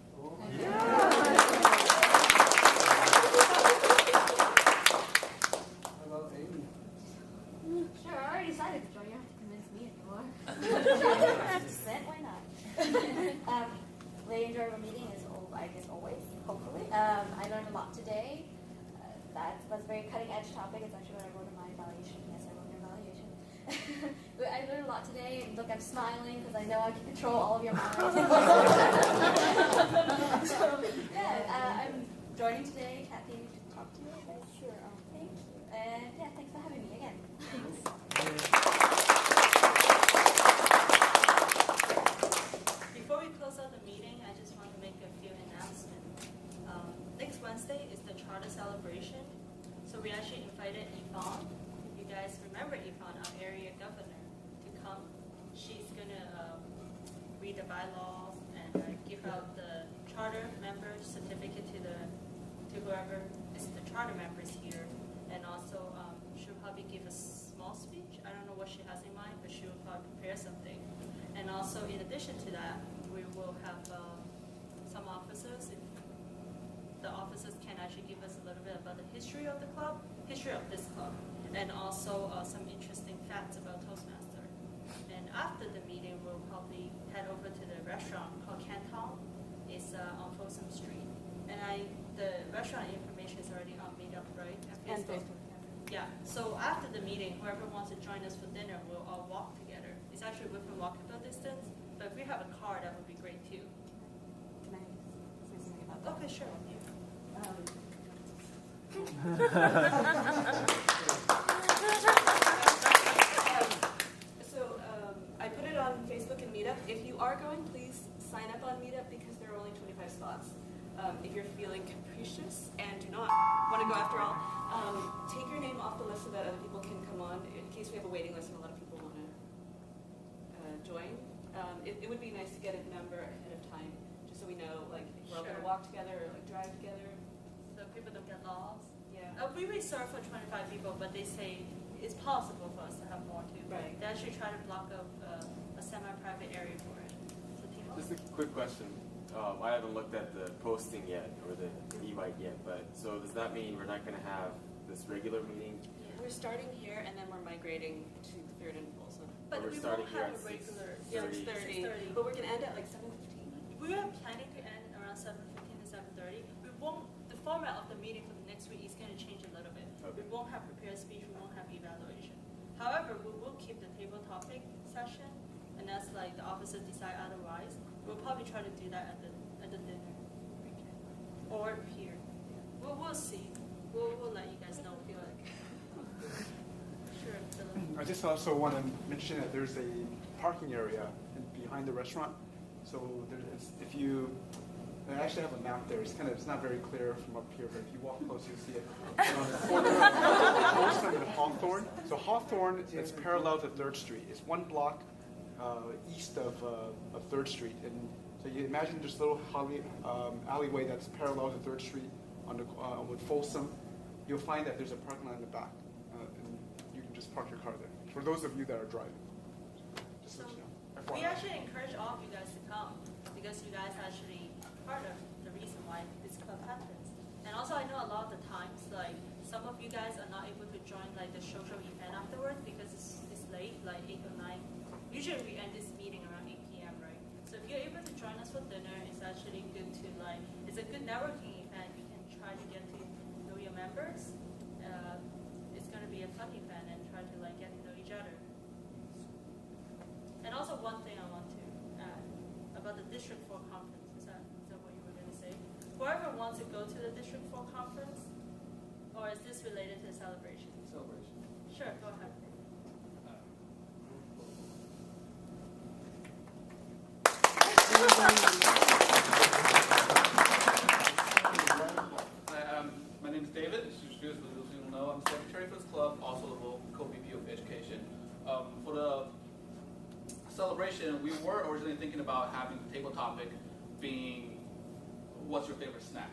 J: Sure, I already decided to join. You don't have to convince me anymore. Sfmet, why not? Really enjoyable meeting as I guess always, hopefully. I learned a lot today. That was a very cutting edge topic. It's actually what I wrote in my evaluation. Yes, I wrote your evaluation. But I learned a lot today, and look, I'm smiling because I know I can control all of your minds. So, yeah, I'm joining today. Happy to talk to you guys. Sure. Thank you. And yeah, thanks for having me again.
G: Before we close out the meeting, I just want to make a few announcements. Next Wednesday is the Charter Celebration. So we actually invited Yvonne. If you guys remember Yvonne, our area governor, to come. She's going to read the bylaws and give out the charter member certificate to whoever is the charter members here. And also, she'll probably give a small speech. I don't know what she has in mind, but she will probably prepare something. And also, in addition to that, we will have some officers. If the officers can actually give us a little bit about the history of the club, history of this club, and also some interesting facts about Toastmaster. And after the meeting, we'll probably head over to the restaurant called Canton. It's on Folsom Street. And the restaurant information is already on Meetup, right? And Facebook. Yeah. So after the meeting, whoever wants to join us for dinner, we'll all walk together. It's actually within walkable distance, but if we have a car, that would be great too.
J: Can I say something about that?
G: Okay, sure.
A: So I put it on Facebook and Meetup. If you are going, please sign up on Meetup because there are only 25 spots.
Q: if you're feeling capricious and do not want to go after all, take your name off the list so that other people can come on in case we have a waiting list and a lot of people want to join. It would be nice to get a number ahead of time just so we know like if we're all going to walk together or like drive together.
G: So people don't get lost.
Q: Yeah.
G: We reserve for 25 people, but they say it's possible for us to have more too.
Q: Right.
G: They actually try to block up a semi-private area for it. So Timo?
B: Just a quick question. I haven't looked at the posting yet or the invite yet, but so does that mean we're not going to have this regular meeting?
Q: Yeah. We're starting here and then we're migrating to Third and Folsom.
G: But we won't have a regular
Q: 6:30. But we're going to end at like 7:15.
G: We were planning to end around 7:15 to 7:30. We won't. The format of the meeting for the next week is going to change a little bit.
B: Okay.
G: We won't have prepared speech. We won't have evaluation. However, we will keep the table topic session, and that's like the officers decide otherwise. We'll probably try to do that at the dinner, or here. We'll see. We'll let you guys know if you like. Sure, Philip.
L: I just also want to mention that there's a parking area behind the restaurant. So if you I actually have a map there. It's not very clear from up here, but if you walk close, you'll see it. On the corner of Folsom and Hawthorne. So Hawthorne is parallel to 3rd Street. It's 1 block east of 3rd Street. And so you imagine this little alleyway that's parallel to 3rd Street with Folsom. You'll find that there's a parking lot in the back. And you can just park your car there. For those of you that are driving. Just so you know.
G: We actually encourage all of you guys to come because you guys actually part of the reason why this club happens. And also I know a lot of the times like some of you guys are not able to join like the social event afterwards because it's late, like 8 or 9. Usually we end this meeting around 8 p.m., right? So if you're able to join us for dinner, it's actually good to like, it's a good networking event. You can try to get to know your members. It's going to be a fun event and try to like get to know each other. And also one thing I want to add about the District 4 conference. Is that what you were going to say? Whoever wants to go to the District 4 conference, or is this related to the celebration?
P: Celebration.
G: Sure, go ahead.
H: Hi, my name is David. As you know, I'm secretary for this club, also the co-VP of education. For the celebration, we were originally thinking about having the table topic being, what's your favorite snack?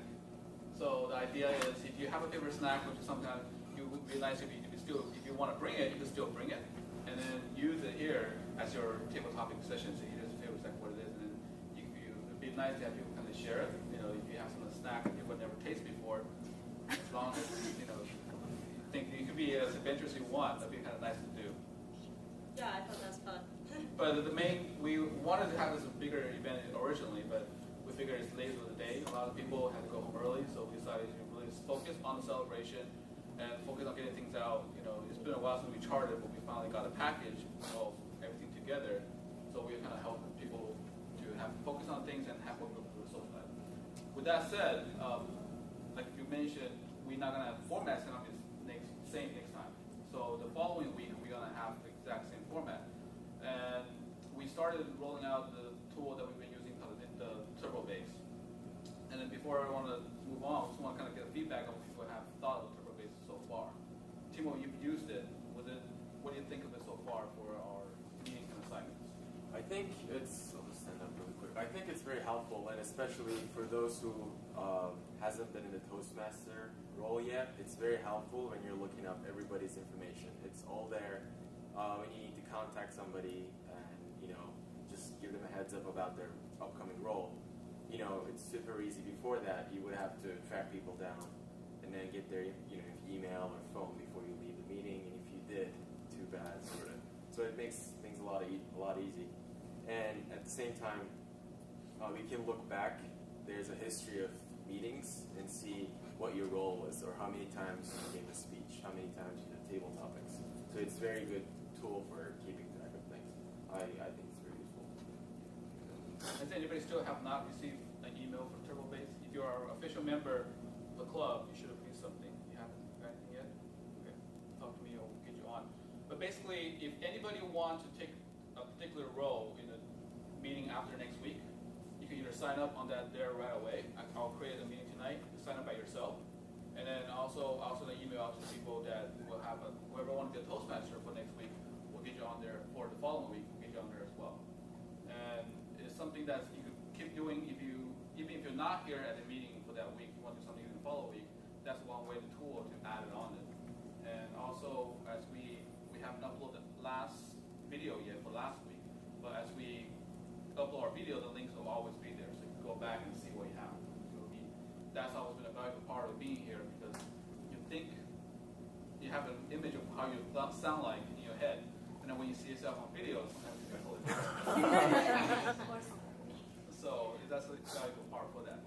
H: So the idea is, if you have a favorite snack, which is sometimes it would be nice if you want to bring it, you can still bring it, and then use it here as your table topic session. So here's your favorite snack, what it is, and then it'd be nice to have people kind of share it. You know, if you have some snack that you've never tasted before, as long as think it could be as adventurous as you want. That'd be kind of nice to do.
G: Yeah, I thought that's fun.
H: But we wanted to have this a bigger event originally, but we figured it's late in the day. A lot of people had to go home early, so we decided to really focus on the celebration and focus on getting things out. You know, it's been a while since we charted, but we finally got a package of everything together. So we kind of helped people to have focus on things and have work with the social life. With that said, like you mentioned, we're not gonna have format set up same next time. So the following week, we're gonna have the exact same format. And we started rolling out the tool that we've been using called the Turbo Base. And then before I want to move on, I just want to kind of get feedback on what people have thought of Turbo Base so far. Timo, you've used it. What do you think of it so far for our meetings and assignments?
B: I think I'll just stand up really quick. I think it's very helpful, and especially for those who hasn't been in the Toastmaster role yet, it's very helpful when you're looking up everybody's information. It's all there. When you need to contact somebody and, just give them a heads up about their upcoming role. It's super easy. Before that, you would have to track people down and then get their email or phone before you leave the meeting. And if you did, too bad, sort of. So it makes things a lot easy. And at the same time, we can look back. There's a history of meetings and see what your role was, or how many times you gave a speech, how many times you did table topics. So it's a very good tool for keeping track of things. I think it's very useful.
H: Has anybody still have not received an email from Turbo Base? If you are an official member of the club, you should have received something. You haven't got anything yet? Okay, talk to me or we'll get you on. But basically, if anybody wants to take a particular role in the meeting after next week, you can either sign up on that there right away. I'll create a meeting tonight. You sign up by yourself. And then also, I'll send an email out to people that will have whoever wants to be a Toastmaster for next week, we'll get you on there for the following week. We'll get you on there as well. And it's something that you can keep doing even if you're not here at the meeting for that week. You want to do something in the following week. That's one way, the tool to add it on it. And also, as we haven't uploaded the last video yet for last week, but as we upload our video, the links will always be there, so you can go back and see what you have. That's always been a valuable part of being here, because you think you have an image of how you sound like in your head, and then when you see yourself on video, sometimes it's totally different. So that's a valuable part for that.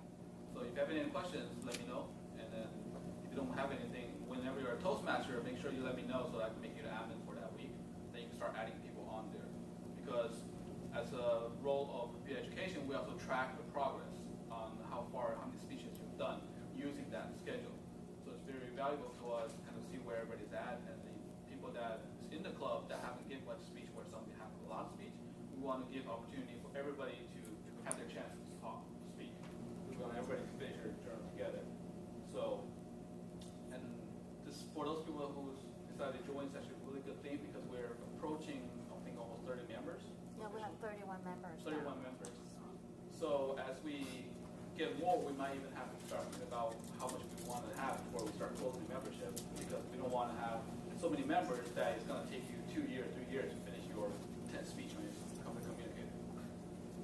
H: So if you have any questions, let me know, and then if you don't have anything, whenever you're a Toastmaster, make sure you let me know so that I can make you the admin for that week. Then you can start adding people on there, because as a role of peer education, we also track the progress on how many speeches you've done using that schedule. So it's very valuable to us to kind of see where everybody's at, and the people that is in the club that haven't given much speech, where some have a lot of speech, we want to give opportunity for everybody to have their chance to talk, to speak. We want everybody to finish their term together. So, and this, for those people who decided to join, it's actually a really good thing, because we're approaching, I think, almost 30 members.
J: Yeah, we have 31 members.
H: 31 members. So as we get more, we might even have to start thinking about how much we want to have before we start closing membership, because we don't want to have so many members that it's going to take you 2 years, 3 years to finish your 10th speech when you become a communicator.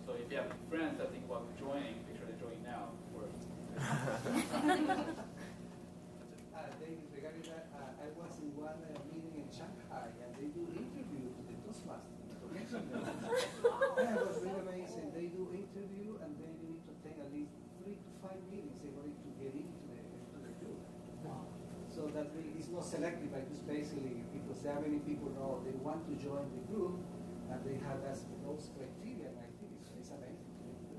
H: So if you have friends that think about joining, make sure they join now.
M: David, regarding that, I was in one meeting in Shanghai, and they do interview to the Toastmasters. It was really amazing. They do interview, and they need to take at least 3 to 5 meetings in order to get into the group. So that it's not selective, like it's basically because there are many people know they want to join the group, and they have those criteria. And I think it's amazing because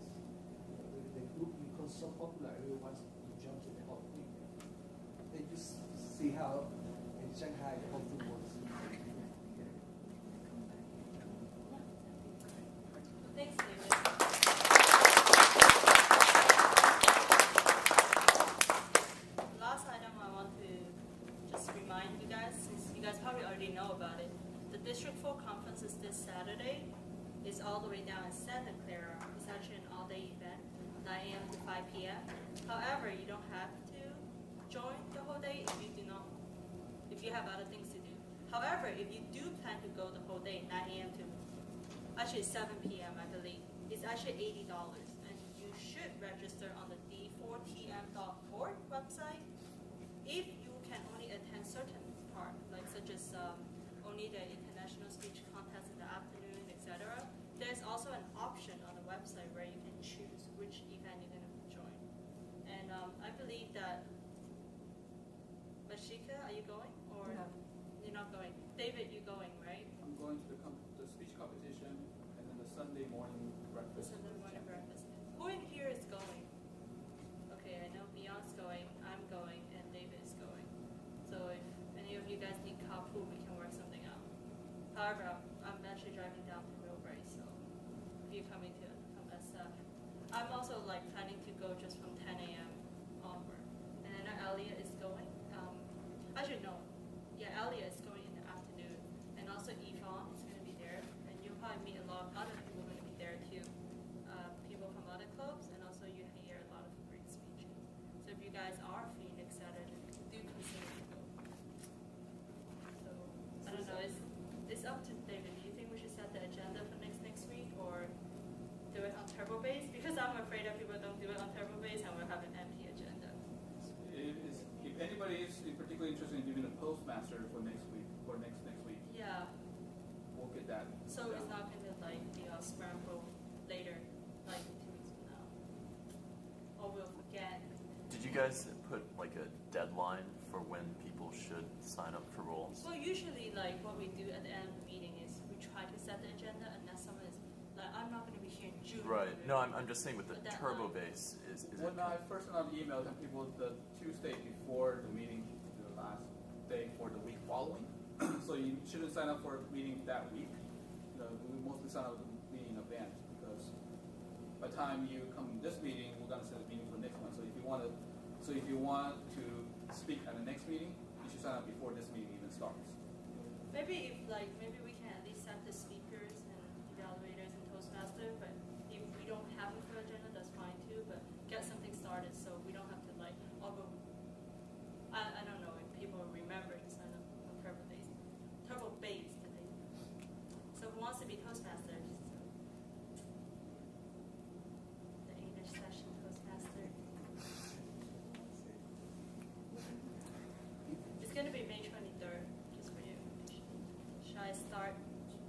M: the group becomes so popular, everyone wants to jump to the whole thing. They just see how in Shanghai the whole thing works.
Q: Thanks, David. Last item I want to just remind you guys, since you guys probably already know about it, the District 4 conference is this Saturday. It's all the way down in Santa Clara. It's actually an all-day event, 9 a.m. to 5 p.m. However, you don't have to join the whole day if you have other things to do. However, if you do plan to go the whole day, 9 a.m. to actually 7 p.m. I believe, it's actually $80, and you should register on the d4tm.org website. If you can only attend certain part, like such as only the international speech contest in the afternoon, etc., there's also an option on the website where you can choose which event you're going to join. And I believe that Mashika, are you going, or you're not going? David, you're going, right?
H: I'm going to the speech competition, and then the Sunday morning breakfast.
Q: Sunday morning breakfast. Who in here is going? Okay, I know Beyond's going, I'm going, and David is going. So if any of you guys need carpool, we can work something out. However, I'm actually driving down to Millbrae, so if you're coming to from SF. I'm also planning to go just from 10 a.m. onward. And I know Elia is going. Actually, no. Yeah, Elia is going in the afternoon. And also Yvonne is going to be there. And you'll probably meet a lot of other people going to be there too. People from other clubs, and also you hear a lot of great speeches. So if you guys are free next Saturday, do consider to go. So, I don't know, it's up to David. Do you think we should set the agenda for next week, or do it on Turbo Base? Because I'm afraid that people don't do it on Turbo Base and we'll have an empty agenda.
H: If anybody is particularly interested in doing a Postmaster for next week,
Q: Yeah.
H: we'll get that.
Q: So it's not going to be a scramble later, 2 weeks from now, or we'll forget.
R: Did you guys put a deadline for when people should sign up for roles?
Q: Well, usually what we do at the end of the meeting is we try to set the agenda, unless someone is I'm not going to be here in June.
R: Right. No, I'm just saying with the Turbo Base is
H: when I first sent out the email to people the Tuesday before the meeting, the last day for the week following. So you shouldn't sign up for a meeting that week. We mostly sign up for the meeting in advance, because by the time you come to this meeting, we're going to set a meeting for the next one. So if you want to speak at the next meeting, you should sign up before this meeting even starts.
G: Maybe maybe we can at least set the speakers and evaluators and Toastmaster, but if we don't have a full agenda, that's fine too, but get something started so we don't have to I don't know if people remember to sign up on turbo base today. So who wants to be Toastmasters? The English session Toastmaster. It's going to be May 23rd, just for you. Should I start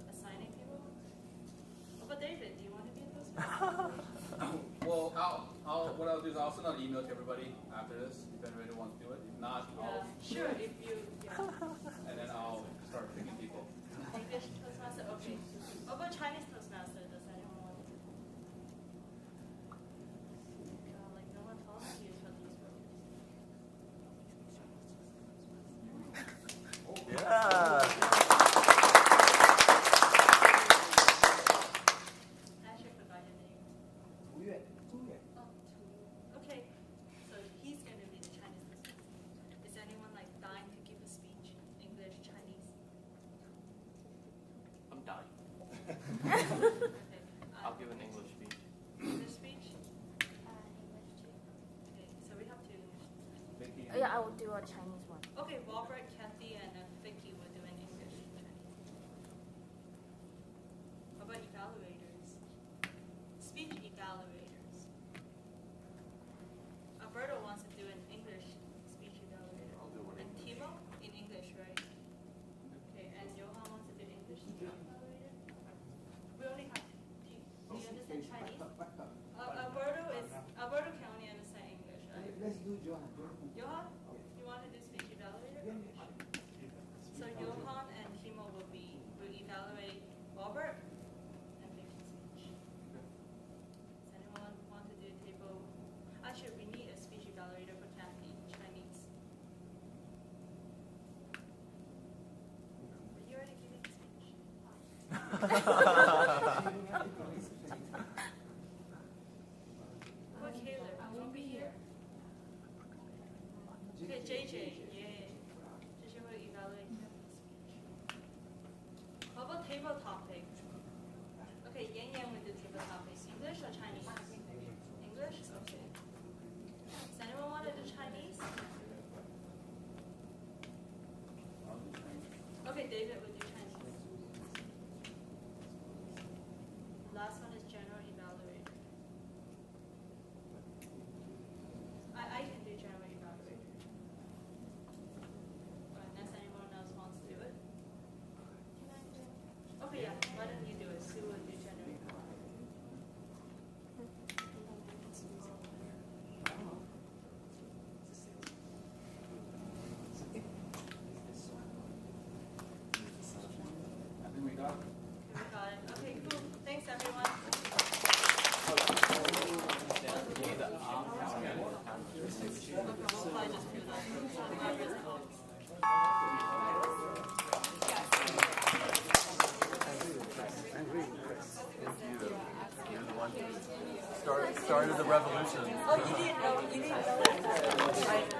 G: assigning people? What about David? Do you want to be a Toastmaster?
H: Well, what I'll do is I'll send out an email to everybody after this, if anybody wants to do it. If not, I'll...
G: Sure, if you... Yeah.
H: And then I'll start picking people.
G: English Toastmaster? Okay. What about Chinese Toastmaster? Does anyone want to do? Like no one volunteers for these roles.
R: Yeah.
G: Actually, I forgot your name. Okay, so he's going to be the Chinese Toastmaster. Is anyone dying to give a speech? English, Chinese?
C: I'm dying.
G: Okay.
C: I'll give an English speech.
G: English speech?
J: English too.
G: Okay, so we have two English.
J: Yeah, I will do a Chinese one.
G: Okay, Robert, Kathy, and Vicky will do an English Chinese. How about evaluators? Speech evaluators. Alberto wants to do an English speech evaluator.
B: I'll do one
G: And
B: English.
G: Timo in English, right? Okay, and Johan wants to do English speech evaluator. We only have two. Do you understand Chinese? Alberto can only understand English, right?
M: Let's do Johan.
G: Johan, you want to do speech evaluator? So Johan and Timo will evaluate Robert and Vicky's speech. Does anyone want to do table? Actually, we need a speech evaluator for Kathy, Chinese. But you're already giving a speech. What Taylor? Won't be here. Okay, JJ, yay. JJ will evaluate Kathy's speech. How about table topic? Okay, Yan Yan will do table topics. English or Chinese? English? Okay. Does anyone want to do Chinese? Okay, David will do Chinese. Last one is general evaluator. I can do general evaluator. Unless anyone else wants to do it. Okay, yeah. Why don't you do it? Sue will do general evaluator.
H: I think we got it.
G: Okay, we got it. Okay, cool. Thanks, everyone. We'll probably just do that.
R: You're the one who started the revolution.
G: Oh, you didn't know that?